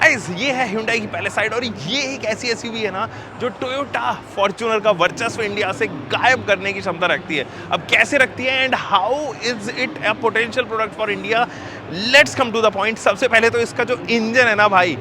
Guys ये है Hyundai की पैलेसाइड और ये एक ऐसी एसयूवी है ना जो टोयोटा फॉर्च्यूनर का वर्चस्व इंडिया से गायब करने की क्षमता रखती है। अब कैसे रखती है and how is it a potential product for India, let's come to the point. सबसे पहले तो इसका जो इंजन है ना भाई,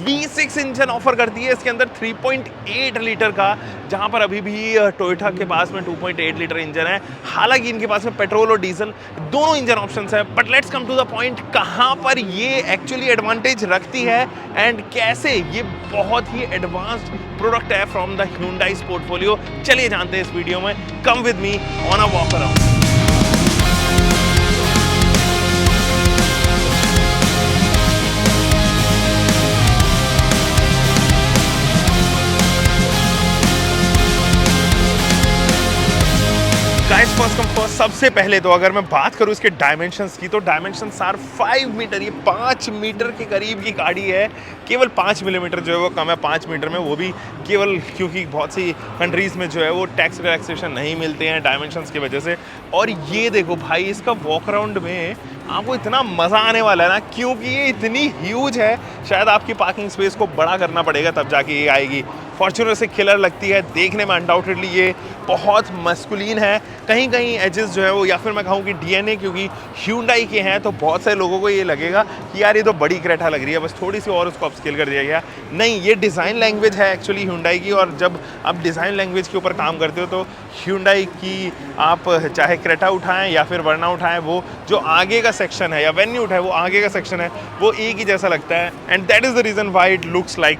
V6 इंजन ऑफर करती है इसके अंदर 3.8 लीटर का, जहां पर अभी भी टोयोटा के पास में 2.8 लीटर इंजन है। हालांकि इनके पास में पेट्रोल और डीजल दोनों इंजन ऑप्शंस है, but let's come to the point, कहां पर ये एक्चुअली एडवांटेज रखती है एंड कैसे ये बहुत ही एडवांस्ड प्रोडक्ट है फ्रॉम द Hyundai पोर्टफोलियो। चलिए जानते हैं इस वीडियो में, come with me on a walk around. Guys first come first, सबसे पहले तो अगर मैं बात करूं इसके डायमेंशंस की, तो डायमेंशंस आर 5 मीटर। ये 5 मीटर के करीब की गाड़ी है। केवल 5 मिलीमीटर जो है वो कम है 5 मीटर में, वो भी केवल क्योंकि बहुत सी कंट्रीज़ में जो है वो टैक्स रिलैक्सेशन नहीं मिलते हैं डायमेंशंस की वजह से। और ये देखो भाई, इसका वॉक अराउंड में आपको इतना मज़ा आने वाला है ना, क्योंकि ये इतनी ह्यूज है। शायद आपकी पार्किंग स्पेस को बड़ा करना पड़ेगा तब जाके ये आएगी। फॉर्च्यूनर से किलर लगती है देखने में, अनडाउटेडली ये बहुत मस्कुलिन है। कहीं कहीं एजेस जो है वो, या फिर मैं कहूँ कि डीएनए क्योंकि Hyundai के हैं, तो बहुत सारे लोगों को ये लगेगा कि यार ये तो बड़ी क्रेटा लग रही है, बस थोड़ी सी और उसको अपस्केल कर दिया गया। नहीं, ये डिज़ाइन लैंग्वेज है एक्चुअली Hyundai की, और जब आप डिज़ाइन लैंग्वेज के ऊपर काम करते हो तो Hyundai की आप चाहे क्रेटा उठाएं या फिर वर्ना उठाएं, वो जो आगे का सेक्शन है या वेन्यू उठाएं, वो आगे का सेक्शन है वो एक ही जैसा लगता है। And that is the reason why it looks like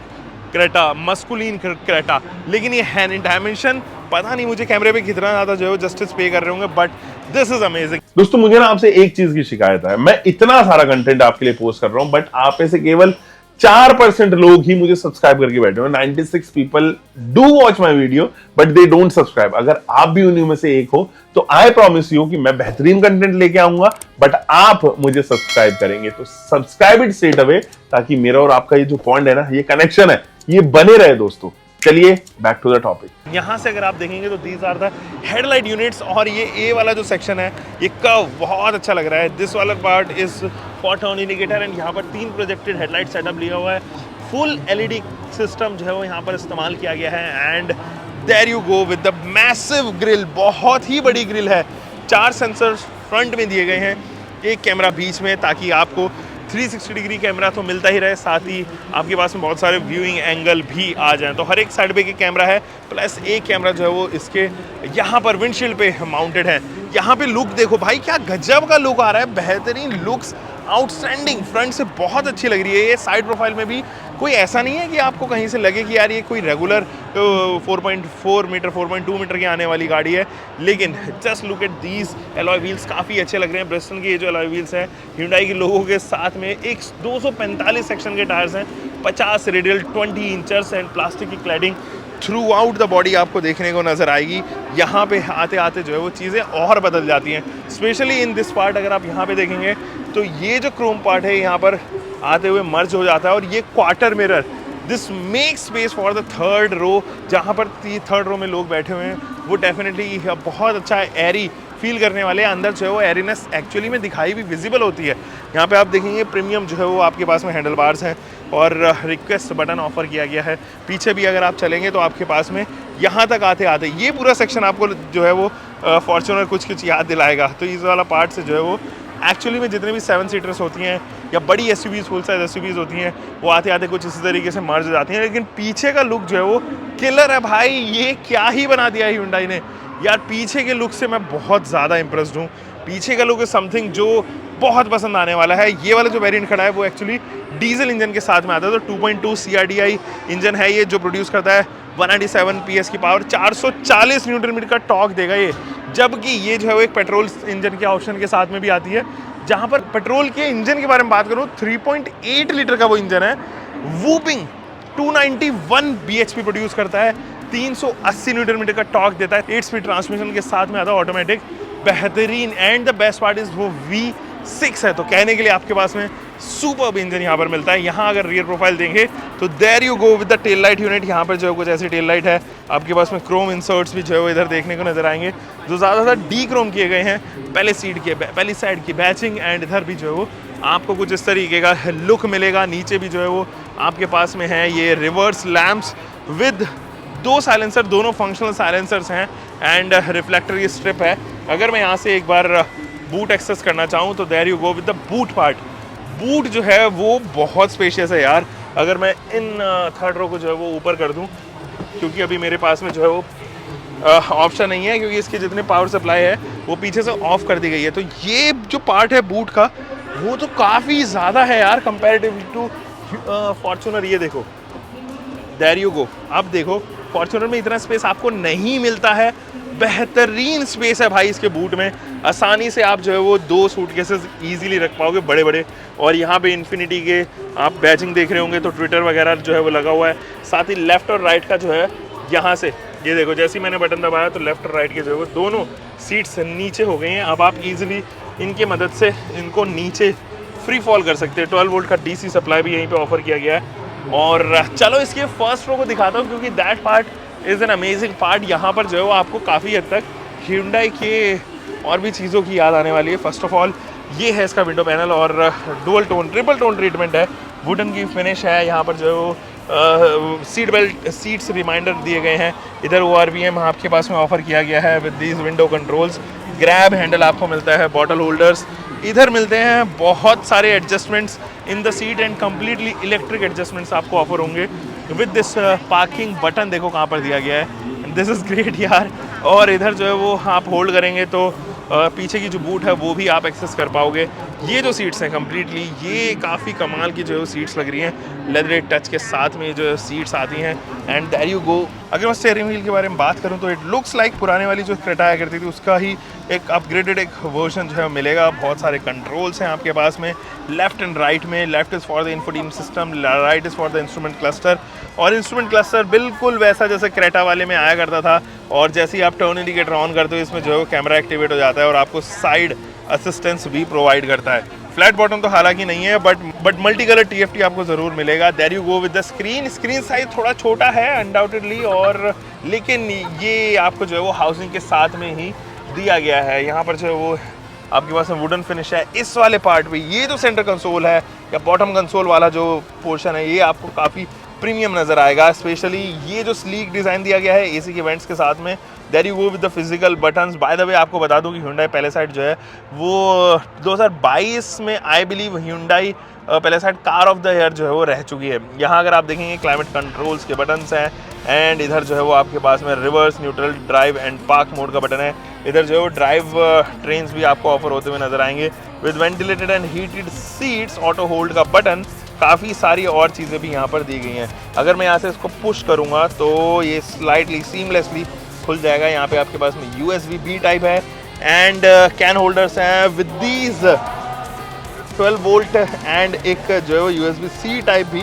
Creta, masculine Creta. लेकिन ये है नहीं डायमेंशन, पता नहीं मुझे कैमरे पे कितना ज़्यादा जो है जस्टिस पे कर रहे होंगे, बट दिस इज अमेजिंग। दोस्तों मुझे ना आपसे एक चीज की शिकायत है, मैं इतना सारा कंटेंट आपके लिए पोस्ट कर रहा हूं, बट आप में से केवल 4% लोग ही मुझे सब्सक्राइब करके बैठे हो। 96 people do watch my video but they don't subscribe. अगर आप भी उन्हीं में से एक हो तो आई प्रॉमिस यू कि मैं बेहतरीन कंटेंट लेके आऊंगा, बट आप मुझे सब्सक्राइब करेंगे। तो सब्सक्राइब इट स्ट्रेट अवे, ताकि मेरा और आपका ये जो बॉन्ड है ना, ये कनेक्शन है, ये बने रहे दोस्तों। चलिए बैक टू द टॉपिक। यहाँ से अगर आप देखेंगे तो these are the headlight units, और ये ए वाला जो सेक्शन है ये कर्व बहुत अच्छा लग रहा है। दिस वाला part is for turn indicator, and यहाँ पर 3 प्रोजेक्टेड हेडलाइट सेटअप लिया हुआ है। फुल एलईडी सिस्टम जो है वो यहाँ पर इस्तेमाल किया गया है। And there you go with the massive grille, बहुत ही बड़ी ग्रिल है। 4 सेंसर्स फ्रंट में दिए गए हैं, एक कैमरा बीच में, ताकि आपको 360 डिग्री कैमरा तो मिलता ही रहे, साथ ही आपके पास में बहुत सारे व्यूइंग एंगल भी आ जाएं। तो हर एक साइड पे एक कैमरा है, प्लस एक कैमरा जो है वो इसके यहाँ पर विंडशील्ड पे माउंटेड है। यहाँ पे लुक देखो भाई, क्या गजब का लुक आ रहा है, बेहतरीन लुक्स, आउटस्टैंडिंग, फ्रंट से बहुत अच्छी लग रही है। ये साइड प्रोफाइल में भी कोई ऐसा नहीं है कि आपको कहीं से लगे कि यार ये कोई रेगुलर 4.4 मीटर 4.2 मीटर की आने वाली गाड़ी है, लेकिन just look at these alloy wheels, काफ़ी अच्छे लग रहे हैं। ब्रिस्टन के ये जो एलॉय व्हील्स हैं Hyundai के लोगों के साथ में एक 245 सेक्शन के टायर्स हैं, 50 रेडियल 20 इंचर्स, एंड प्लास्टिक की cladding through out the body आपको देखने को नज़र आएगी। यहाँ पे आते आते जो है वो चीज़ें और बदल जाती हैं, स्पेशली इन दिस पार्ट। अगर आप यहाँ पे देखेंगे तो ये जो क्रोम पार्ट है यहाँ पर आते हुए मर्ज हो जाता है, और ये quarter mirror, this make space for the third row. जहाँ पर थर्ड रो में लोग बैठे हुए हैं वो डेफिनेटली बहुत अच्छा एरी फील करने वाले हैं। अंदर जो है वो एरीनेस एक्चुअली में दिखाई भी विजिबल होती है। यहाँ पे आप देखेंगे प्रीमियम जो है वो आपके पास में हैंडल बार्स हैं, और रिक्वेस्ट बटन ऑफर किया गया है। पीछे भी अगर आप चलेंगे तो आपके पास में यहाँ तक आते आते ये पूरा सेक्शन आपको जो है वो फॉर्च्यूनर कुछ याद दिलाएगा। तो इस वाला पार्ट से जो है वो एक्चुअली में जितने भी 7 सीटर्स होती हैं या बड़ी एसयूवीज, फुल साइज एसयूवीज होती हैं, वो आते आते कुछ इसी तरीके से मर्ज हो जाती हैं। लेकिन पीछे का लुक जो है वो किलर है भाई, ये क्या ही बना दिया है Hyundai ने यार। पीछे के लुक से मैं बहुत ज़्यादा इंप्रेस्ड हूँ। पीछे का लुक इज समथिंग जो बहुत पसंद आने वाला है। ये वाला जो वेरिएंट खड़ा है वो एक्चुअली डीजल इंजन के साथ में आता है, तो 2.2 CRDI इंजन है ये, जो प्रोड्यूस करता है 197 PS की पावर, 440 न्यूटन मीटर का टॉर्क देगा ये। जबकि ये जो है वो एक पेट्रोल इंजन के ऑप्शन के साथ में भी आती है। जहाँ पर पेट्रोल के इंजन के बारे में बात करूँ, 3.8 लीटर का वो इंजन है, वूपिंग 291 bhp प्रोड्यूस करता है, 380 न्यूटन मीटर का टॉर्क देता है, 8 स्पीड ट्रांसमिशन के साथ में आता है ऑटोमेटिक, बेहतरीन। And the best part is वो V6 है, तो कहने के लिए आपके पास में सुपर्ब इंजन यहाँ पर मिलता है। यहाँ अगर रियर प्रोफाइल देंगे तो there you go with the tail light unit. यहाँ पर जो है कुछ ऐसी टेल लाइट है, आपके पास में क्रोम इंसर्ट्स भी जो है वो इधर देखने को नजर आएंगे, जो ज़्यादातर डी क्रोम किए गए हैं। पहली साइड की बैचिंग एंड इधर भी जो है वो आपको कुछ इस तरीके का लुक मिलेगा। नीचे भी जो है वो आपके पास में है ये रिवर्स लैम्प्स विद 2 साइलेंसर, दोनों फंक्शनल साइलेंसर्स हैं एंड रिफ्लेक्टर ये स्ट्रिप है। अगर मैं यहाँ से एक बार बूट एक्सेस करना चाहूँ तो there you go with the boot part. Boot जो है वो बहुत स्पेशियस है यार। अगर मैं इन थर्ड रो को जो है वो ऊपर कर दूँ, क्योंकि अभी मेरे पास में जो है वो ऑप्शन नहीं है, क्योंकि इसके जितने पावर सप्लाई है वो पीछे से ऑफ कर दी गई है। तो ये जो पार्ट है बूट का वो तो काफ़ी ज़्यादा है यार कंपैरेटिवली टू फॉर्च्यूनर। ये देखो, देयर यू गो। अब देखो फॉर्च्यूनर में इतना स्पेस आपको नहीं मिलता है, बेहतरीन स्पेस है भाई इसके बूट में। आसानी से आप जो है वो 2 सूटकेसेस इजीली रख पाओगे बड़े बड़े। और यहाँ पे इन्फिनिटी के आप बैजिंग देख रहे होंगे तो ट्विटर वगैरह जो है वो लगा हुआ है। साथ ही लेफ्ट और राइट का जो है यहाँ से ये देखो, जैसे ही मैंने बटन दबाया तो लेफ्ट और राइट के जो है वो दोनों सीट्स नीचे हो गई हैं। अब आप इजीली इनकी मदद से इनको नीचे फ्री फॉल कर सकते हैं। 12 वोल्ट का डीसी सप्लाई भी यहीं पे ऑफर किया गया है। और चलो इसके फर्स्ट रो को दिखाता हूँ, क्योंकि that part is an amazing part. यहाँ पर जो है वो आपको काफ़ी हद तक Hyundai के और भी चीज़ों की याद आने वाली है। फर्स्ट ऑफ ऑल ये है इसका विंडो पैनल और dual tone triple tone treatment है, वुडन की फिनिश है। यहाँ पर जो है वो सीट बेल्ट सीट्स रिमाइंडर दिए गए हैं। इधर ORVM आपके पास में ऑफर किया गया है with these window controls. Grab handle आपको मिलता है, बॉटल होल्डर्स इधर मिलते हैं, बहुत सारे adjustments in the seat and completely electric adjustments आपको ऑफर होंगे विद दिस पार्किंग बटन। देखो कहाँ पर दिया गया है, दिस इज़ ग्रेट यार। और इधर जो है वो आप होल्ड करेंगे तो पीछे की जो बूट है वो भी आप एक्सेस कर पाओगे। ये जो सीट्स हैं कम्प्लीटली ये काफ़ी कमाल की जो है सीट्स लग रही हैं, लेदर टच के साथ में जो सीट्स आती हैं एंड देयर यू गो। अगर मैं स्टीयरिंग व्हील के बारे में बात करूं तो इट लुक्स लाइक पुराने वाली जो क्रेटा आया करती थी उसका ही एक अपग्रेडेड एक वर्जन जो है मिलेगा। बहुत सारे कंट्रोल्स हैं आपके पास में लेफ्ट एंड राइट में। Left is for the infotainment system, right is for the instrument cluster. और इंस्ट्रूमेंट क्लस्टर बिल्कुल वैसा जैसे क्रेटा वाले में आया करता था। और जैसे ही आप टर्न इंडिकेटर ऑन करते हो इसमें जो है कैमरा एक्टिवेट हो जाता है और आपको साइड असिस्टेंस भी प्रोवाइड करता है। फ्लैट बॉटम तो हालांकि नहीं है बट मल्टी कलर TFT आपको ज़रूर मिलेगा। There you go with the screen size थोड़ा छोटा है अनडाउटेडली, और लेकिन ये आपको जो है वो हाउसिंग के साथ में ही दिया गया है। यहाँ पर जो है वो आपके पास में वुडन फिनिश है इस वाले पार्ट पे। ये जो सेंटर कंसोल है या बॉटम कंसोल वाला जो पोर्शन है ये आपको काफ़ी प्रीमियम नज़र आएगा। स्पेशली ये जो स्लीक डिज़ाइन दिया गया है AC के वेंट्स के साथ में। There you go with the physical buttons. By the way आपको बता दूं कि Hyundai पैलेसाइड जो है वो 2022 में I believe Hyundai Palisade car of the year जो है वो रह चुकी है। यहाँ अगर आप देखेंगे क्लाइमेट कंट्रोल्स के बटन्स हैं एंड इधर जो है वो आपके पास में reverse, neutral, drive and park mode का बटन है। इधर जो है वो ड्राइव ट्रेन्स भी आपको ऑफर होते हुए नजर आएंगे with ventilated and heated seats, auto hold का बटन, काफ़ी सारी और चीज़ें भी यहाँ पर दी गई हैं। अगर मैं यहाँ से इसको पुश करूँगा तो ये स्लाइटली सीमलेसली खुल जाएगा। यहाँ पे आपके पास में USB-B टाइप है एंड कैन होल्डर्स हैं विद दीज 12 वोल्ट एंड एक जो है USB-C टाइप भी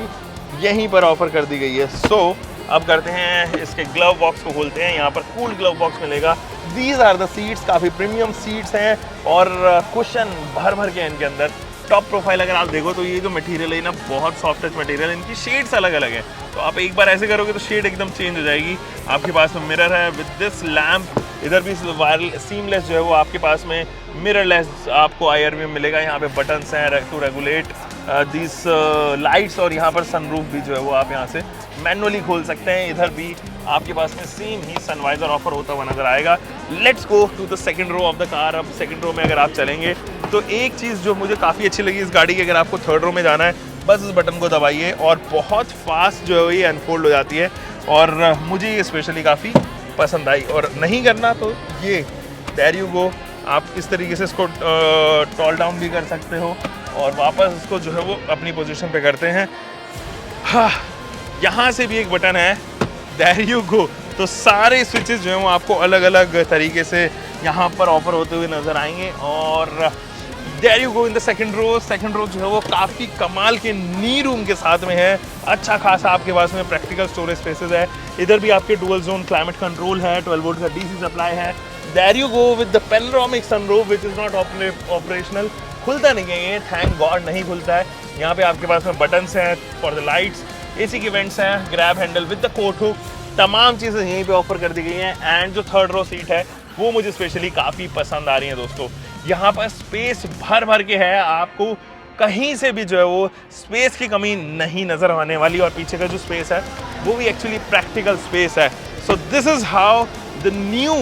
यहीं पर ऑफर कर दी गई है। सो अब करते हैं इसके ग्लव बॉक्स को खोलते हैं। यहाँ पर कूल ग्लव बॉक्स मिलेगा। दीज आर द सीट्स, काफ़ी प्रीमियम सीट्स हैं और कुशन भर भर के इनके अंदर। टॉप प्रोफाइल अगर आप देखो तो ये जो मटेरियल है ना बहुत सॉफ्ट टच मटेरियल, इनकी शेड्स अलग अलग है। तो आप एक बार ऐसे करोगे तो शेड एकदम चेंज हो जाएगी। आपके पास में मिरर है विद दिस लैम्प। इधर भी वायर सीमलेस जो है वो आपके पास में मिररलेस आपको IRV मिलेगा। यहाँ पे बटन्स हैं टू रेगुलेट दिस लाइट्स और यहाँ पर सनरूफ भी जो है वो आप यहाँ से मैनुअली खोल सकते हैं। इधर भी आपके पास में सेम ही सनवाइजर ऑफर होता हुआ नजर आएगा। Let's go to the second row of the car. अब सेकंड रो में अगर आप चलेंगे तो एक चीज़ जो मुझे काफ़ी अच्छी लगी इस गाड़ी की, अगर आपको थर्ड रो में जाना है बस इस बटन को दबाइए और बहुत फास्ट जो है ये अनफोल्ड हो जाती है और मुझे ये स्पेशली काफ़ी पसंद आई। और नहीं करना तो ये देयर यू गो, आप इस तरीके से इसको टॉल डाउन भी कर सकते हो और वापस इसको जो है वो अपनी पोजीशन पे करते हैं। हाँ, यहाँ से भी एक बटन है, देयर यू गो। तो सारे स्विचेस जो हैं वो आपको अलग अलग तरीके से यहाँ पर ऑफर होते हुए नजर आएंगे। और there you go in the second row. Second row जो है वो काफ़ी कमाल के नी रूम के साथ में है। अच्छा खासा आपके पास में प्रैक्टिकल स्टोरेज स्पेसेस है। इधर भी आपके डुअल जोन क्लाइमेट कंट्रोल है, 12 वोल्ट का DC सप्लाई है। There you go with the panoramic sunroof which is not operational. खुलता नहीं है ये, थैंक गॉड नहीं खुलता है। यहाँ पे आपके पास में बटन्स हैं फॉर द लाइट्स, एसी की वेंट्स हैं, grab handle with the coat hook, तमाम चीज़ें यहीं पे ऑफर कर दी गई हैं। एंड जो थर्ड रो सीट है वो मुझे स्पेशली काफ़ी पसंद आ रही है दोस्तों। यहाँ पर स्पेस भर भर के है, आपको कहीं से भी जो है वो स्पेस की कमी नहीं नज़र आने वाली, और पीछे का जो स्पेस है वो भी एक्चुअली प्रैक्टिकल स्पेस है। So this is how the new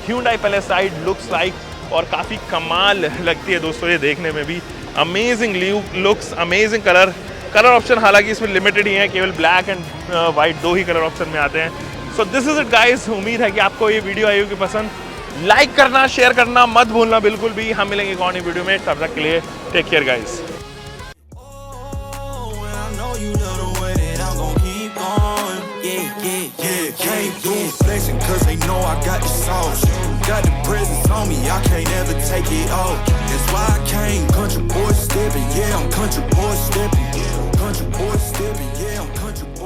Hyundai Palisade looks like, और काफ़ी कमाल लगती है दोस्तों ये देखने में भी। Amazing looks, amazing colour option हालांकि इसमें लिमिटेड ही है, केवल ब्लैक एंड वाइट दो ही कलर ऑप्शन में आते हैं। So this is it guys, उम्मीद है कि आपको ये वीडियो आई होगी पसंद। लाइक करना, शेयर करना मत भूलना बिल्कुल भी। हम मिलेंगे एक और नई वीडियो में, तब तक के लिए take care guys. Came through flexing cause they know I got the sauce. Got the presence on me, I can't ever take it off. That's why I came, country boy stepping, yeah, I'm country boy stepping. Country boy stepping, yeah, I'm country boy.